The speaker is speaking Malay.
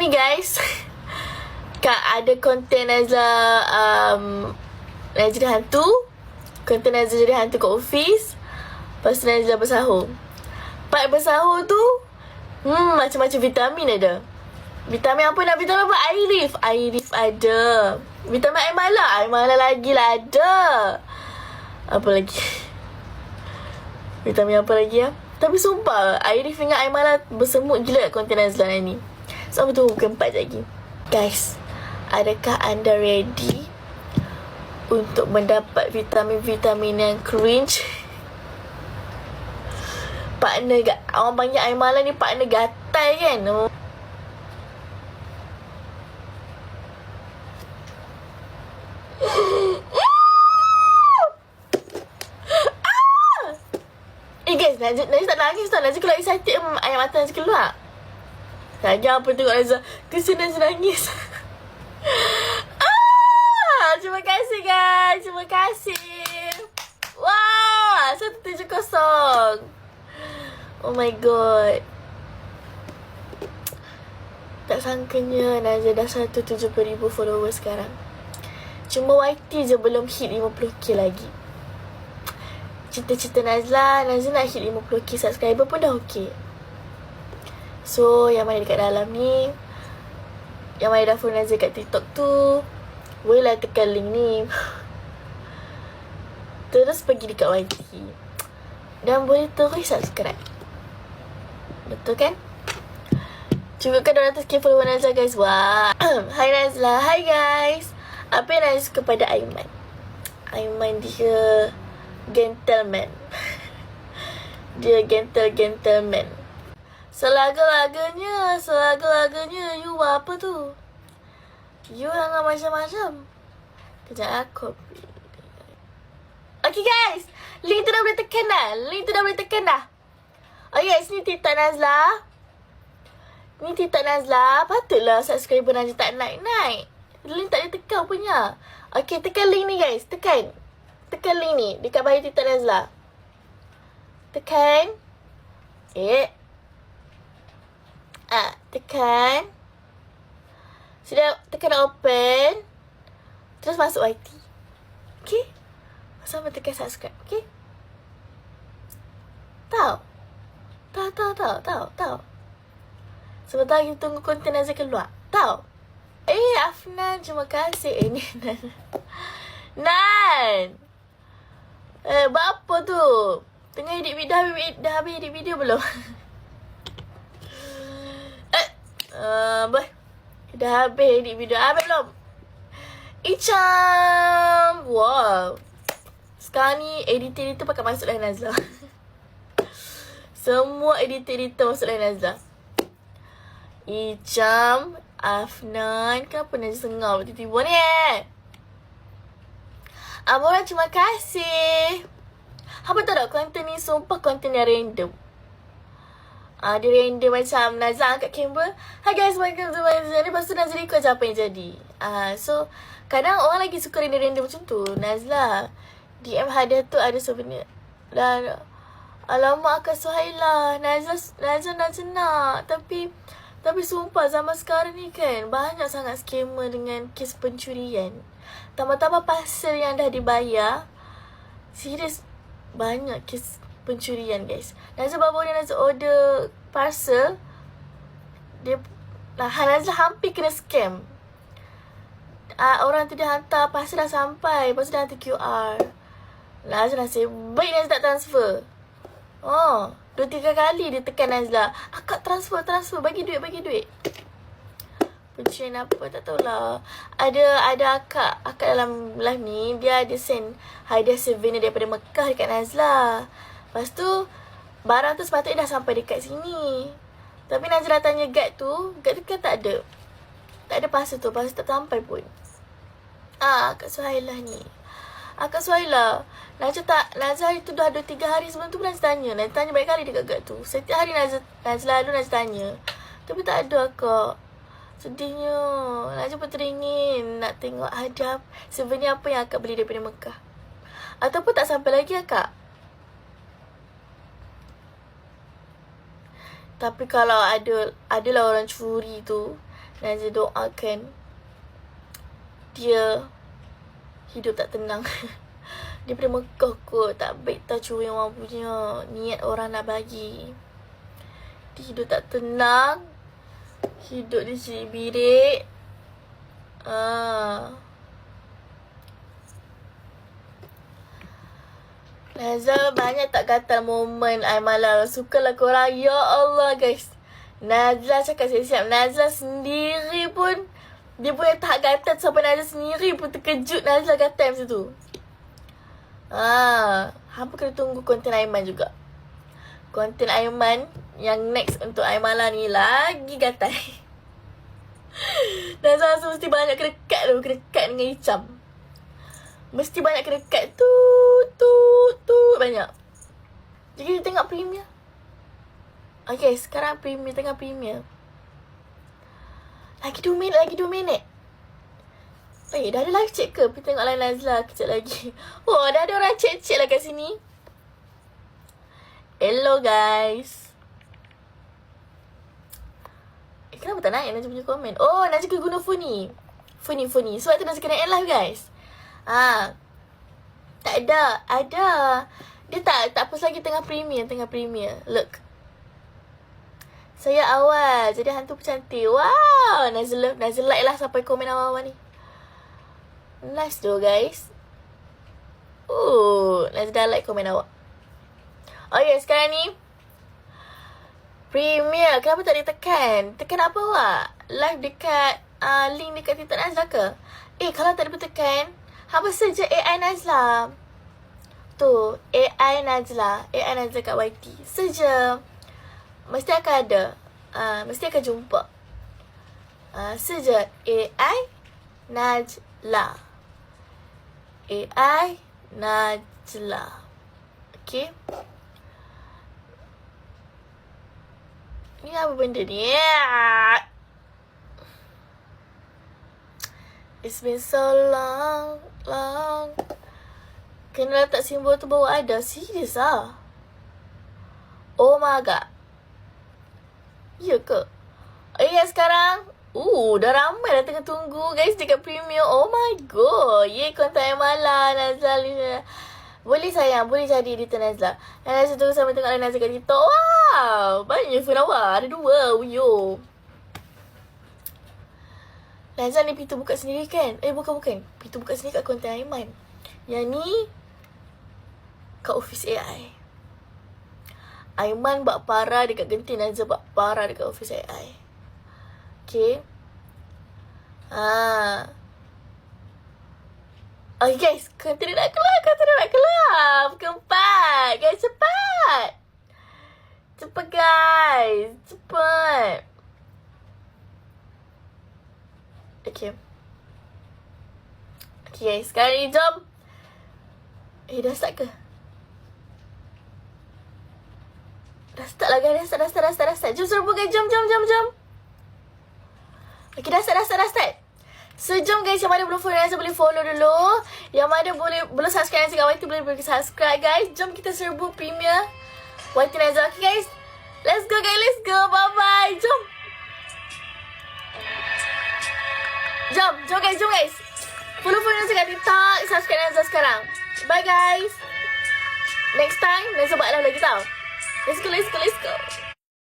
ni guys, Kak ada konten Nazla Nazla jadi hantu. Konten Nazla jadi hantu kat office. Lepas tu Nazla bersahur. Part bersahur tu macam-macam vitamin ada. Vitamin apa nak? Vitamin apa? Airif ada. Vitamin air mala lagi lah ada. Apa lagi? Vitamin apa lagi ya? Tapi sumpah Airif dengan air mala bersemut gila kat konten Nazla ni. Sampai tu bukan 4 lagi. Guys, adakah anda ready untuk mendapat vitamin-vitamin yang cringe? Partner orang panggil air mala ni partner gatal kan? Guys, Najib tak nangis tau. Najib kalau excited air mata Najib keluar. Najib apa tengok Najib. Kesian Najib nangis. Terima kasih guys. Terima kasih. Wow, 170. Oh my god. Tak sangkanya Najib dah 170,000 followers sekarang. Cuma YT je belum hit 50k lagi. Cita-cita Nazla nak hit 50k subscriber pun dah okay. So yang mana dekat dalam ni, yang mana dah follow Nazla kat TikTok tu, bolehlah tekan link ni. Terus pergi dekat YT dan boleh terus subscribe. Betul kan? Cuba kan 200k follower Nazla guys. Wah. Hai Nazla. Hai guys. Apa yang Nazla suka pada Aiman? Aiman dia gentleman. Dia gentleman. Selaga-laganya you apa tu? You jangan macam-macam. Kejap aku. Okay guys, link tu dah boleh tekan dah. Okay guys, ni TikTok Nazla. Patutlah subscriber Nazla tak naik. Link tak boleh tekan punya. Okay, tekan link ni guys. Tekan link ni dekat bio TikTok Nazla. Tekan. Tekan. Sudah tekan open. Terus masuk YT. Okay? Sampai tekan subscribe. Okay? Tahu. Sebentar kita tunggu konten Nazla keluar. Tahu. Afnan, terima kasih. Ni Nan. Buat apa tu? Tengah edit video. Dah habis edit video belum? Dah habis edit video. Habis belum? Icam. Wow. Sekarang ni editor pakai masuk lain Nazla. Semua editor masuk lain Nazla. Icam, Afnan. Kenapa Nazla sengau tiba-tiba ni? Amora, terima kasih. Apa tahu tak, konten ni sumpah konten yang random. Dia random macam Nazla angkat kamera. Hi guys, welcome to my channel. Lepas tu Nazla ikut apa yang jadi. So, kadang orang lagi suka random macam tu. Nazla, DM hadiah tu ada souvenir. Dan, alamak Kak Suhaila. Nazla nak. Tapi sumpah zaman sekarang ni kan, banyak sangat scammer dengan kes pencurian. Tambah-tambah parcel yang dah dibayar. Serius, banyak kes pencurian guys. Nazla baru ni Nazla order parcel. Nazla hampir kena scam. Orang tu dia hantar parcel dah sampai. Lepas tu dia hantar QR. Nazla nasib baik Nazla tak transfer. 2-3 kali dia tekan Nazla. Akak transfer. Bagi duit. Pencurian apa tak tahulah. Ada akak dalam live ni, dia ada send hadiah souvenir daripada Mekah dekat Nazla. Lepas tu barang tu sepatutnya dah sampai dekat sini. Tapi Nazla tanya guard tu kan tak ada parcel tu. Parcel tak sampai pun. Kak Suhaila ni. Kak Suhaila, Nazla itu dah 2-3 hari sebelum tu pun Nazla tanya banyak kali dekat guard tu. Setiap hari Nazla tanya. Tapi tak ada akak. Sedihnya. Nazla pun teringin nak tengok hadiah souvenir apa yang akak beli daripada Mekah. Ataupun tak sampai lagi akak. Tapi kalau adalah orang curi tu, Nazla doakan dia hidup tak tenang. Daripada Mekah kot. Tak baik tau curi orang punya niat orang nak bagi. Dia hidup tak tenang. Hidup di sini birik. Nazla banyak tak kata momen Aimalah. Sukalah korang. Ya Allah guys. Nazla cakap siap-siap. Nazla sendiri pun dia punya tahap gatal sampai Nazla sendiri pun terkejut Nazla gatal masa tu. Hampa kena tunggu konten Aiman juga. Konten Aiman yang next untuk Aimalah ni lagi gatal. Nazla mesti banyak kena cut tu. Kena cut dengan Icam. Mesti banyak kena cut tu banyak. Jadi kita tengok premier. Okay, sekarang premier. Tengah premier. Lagi 2 minit. Dah ada live check ke? Pergi tengok live Nazla kejap lagi. Oh, dah ada orang check lah kat sini. Hello guys. Kenapa tak naik Nazla punya komen? Oh, Nazla kena guna phone ni. Sebab tu Nazla kena end live guys. Tak ada. Ada. Dia tak post lagi tengah premier. Look. Saya awal jadi hantu pecantik. Wow, Nazla like lah sampai komen awal-awal ni. Nice though guys. Nazla like komen awak. Okay, sekarang ni premier. Kenapa tak ditekan? Tekan apa awak? Live dekat link dekat TikTok Nazla ke? Kalau tak ditekan, apa saja AI Nazla. Tu, AI Nazla kat YT. Saja. Mesti akan ada. Mesti akan jumpa. Saja AI Najla. AI Najla. Okay. Ni apa benda ni? It's been so long. Kena letak simbol tu baru ada. Serius lah. Oh my god. Ya ke? Sekarang dah ramai dah tengah tunggu guys dekat premium. Oh my god. Konten Aimalah Nazla. Boleh sayang, boleh jadi editor Nazla. Nazla tu sama tengok Nazla kat TikTok. Wow, banyak phone awak. Ada 2. Uyo. Nazla ni pintu buka sendiri kan? Bukan. Pintu buka sendiri kat konten Aiman. Yang ni kat office AI. Aiman buat parah dekat genting, Nazla buat parah dekat office AI. Okay. Okay guys, konten nak keluar. Keempat. Guys, cepat. Cepat guys. Cepat. Okay guys, sekarang ni jom. Dah start ke? Dah start lah guys. Dah start. Jom serbu guys. Jom. Okay, dah start. Sejom guys, yang mana belum follow Nazla boleh follow dulu. Yang mana belum subscribe Nazla kat YT boleh subscribe guys. Jom kita serbu premier YT Nazla. Okay guys, let's go guys, bye bye. Jom guys. Follow Nazla kat TikTok, subscribe Nazla sekarang. Bye guys. Next time Nazla buat live lagi tau. Let's go.